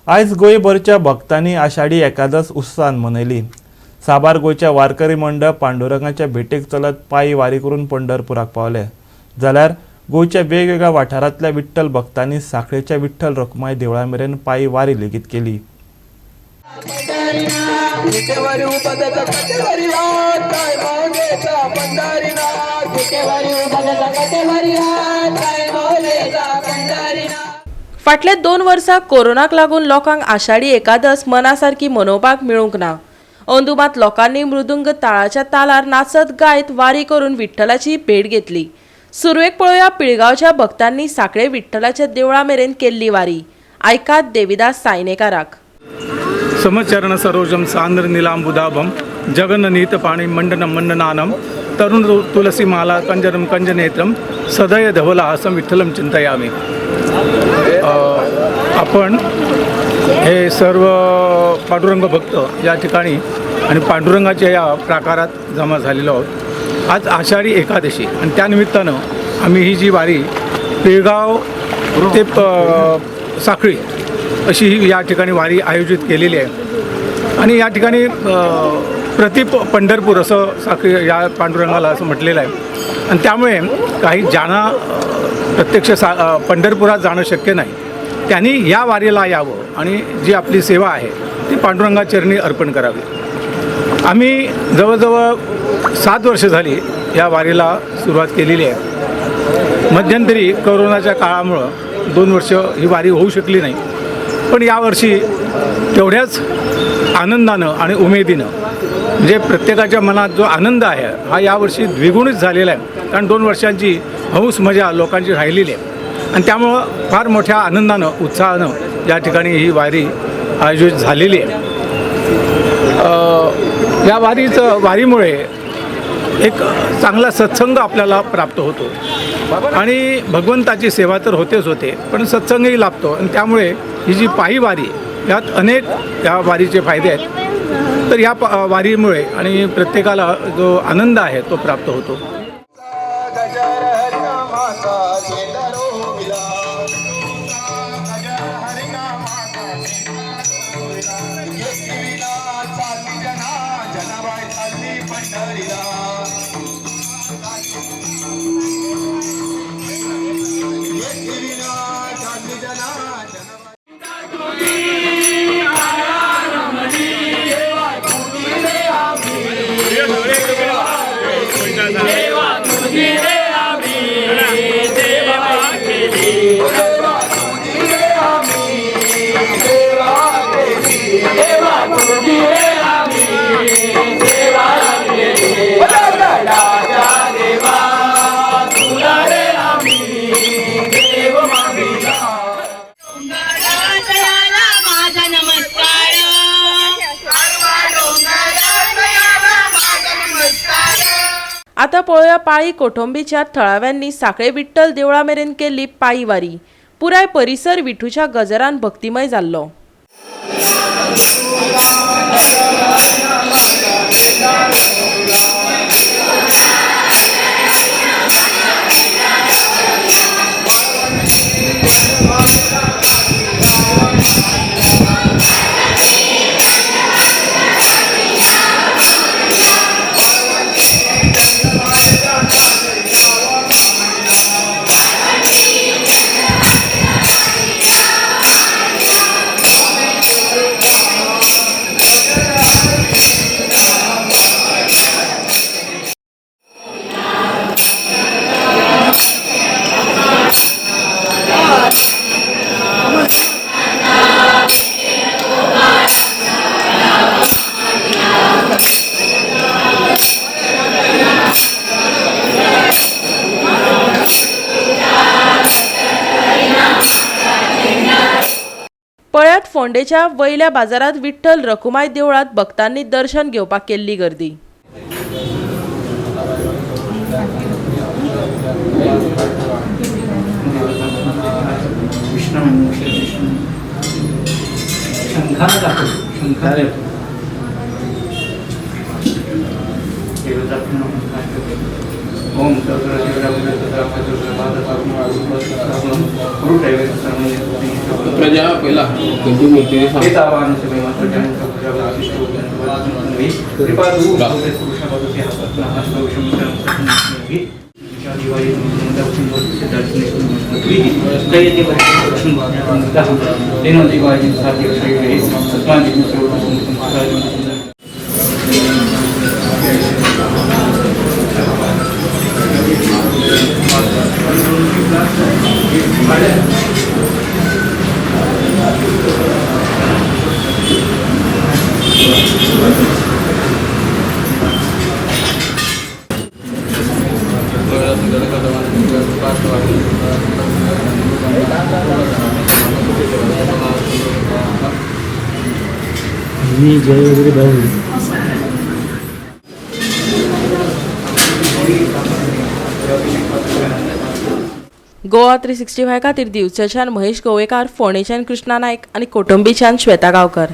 आयज गोंयभरच्या भक्तांनी आषाढी एकादस उत्साहान मनयली। साबार गोंयच्या वारकरी मंडळ पांडुरंगाच्या भेटेक चलत पायी वारी करून पंढरपुराक पावले, जाल्यार गोंयच्या वेगवेगळ्या वाठारांतल्या विठ्ठल भक्तांनी सांखळेच्या विठ्ठल रखुमाई देवळा मेरेन पायी वारी लेगीत केली। फाटले 2 वर्सां कोरोनाक लागून लोकांक आषाढी एकादस मनासारखी मनोवपाक मेळूंक ना। अंदुमात लोकांनी मृदुंग ताळाच्या तालार नाचत गायत वारी करून विठ्ठलाची भेट घेतली। सुरवेक पळोवया पिळगांवच्या भक्तांनी सांखळे विठ्ठलाच्या देवळा मेरेन केल्ली वारी। आयकात देविदास सायनेकाराक। समचरण सरोजम सांद्र नीलांबुदाभम जगन्नीत पाणी मंडनम मंडनानम तरुण तुलसी माला कंजरम कंजनेत्रम सदय धवलहासम विठ्ठलम चिंतयामी। आपण हे सर्व पांडुरंग भक्त या ठिकाणी आणि पांडुरंगाच्या या प्रकारात जमा झालेलो आहोत। आज आषाढी एकादशी आणि त्यानिमित्तानं आम्ही ही जी वारी पिळगाव ते सांखळी अशी ही या ठिकाणी वारी आयोजित केलेली आहे आणि या ठिकाणी प्रति पंढरपूर असं सांखळी या पांडुरंगाला असं म्हटलेलं आहे आणि त्यामुळे काही ज्यांना प्रत्यक्ष पंढरपुरात जाणं शक्य नाही त्यांनी या वारीला यावं आणि जी आपली सेवा आहे ती पांडुरंगाचरणी अर्पण करावी। आम्ही जवळजवळ 7 वर्ष झाली या वारीला सुरुवात केलेली आहे। मध्यंतरी कोरोनाच्या काळामुळं 2 वर्ष ही वारी होऊ शकली नाही, पण यावर्षी तेवढ्याच आनंदानं आणि उमेदीनं म्हणजे प्रत्येकाच्या मनात जो आनंद आहे हा यावर्षी द्विगुणित झालेला आहे, कारण 2 वर्षांची हौस मजा लोकांची राहिलेली आहे आणि त्यामुळं फार मोठ्या आनंदानं उत्साहानं या ठिकाणी ही वारी आयोजित झालेली आहे। या वारीमुळे एक चांगला सत्संग आपल्याला प्राप्त होतो आणि भगवंताची सेवा तर होतेच होते, पण सत्संगही लाभतो आणि त्यामुळे ही जी पायी वारी यात अनेक या वारीचे फायदे आहेत। तर या वारीमुळे आणि प्रत्येकाला जो आनंद आहे तो प्राप्त होतो। आता पळोवया पाळी कोठंबीच्या थळाव्यांनी सांखळे विठ्ठल देवळा मेरेन केल्ली पायी वारी। पुराय परिसर विठूच्या गजरान भक्तिमय जाल्लो। पळ्यात फोंडेच्या वयल्या बाजारात विठ्ठल रखुमाई देवळात भक्तांनी दर्शन घेवपाक केल्ली गर्दी। ओम प्रजा पहिला गणपती मूर्ती गोवा 365 खातीर दिवचेच्यान महेश गोवेकार, फोणेच्यान कृष्णा नायक आनी कोटंबीच्यान श्वेता गांवकर.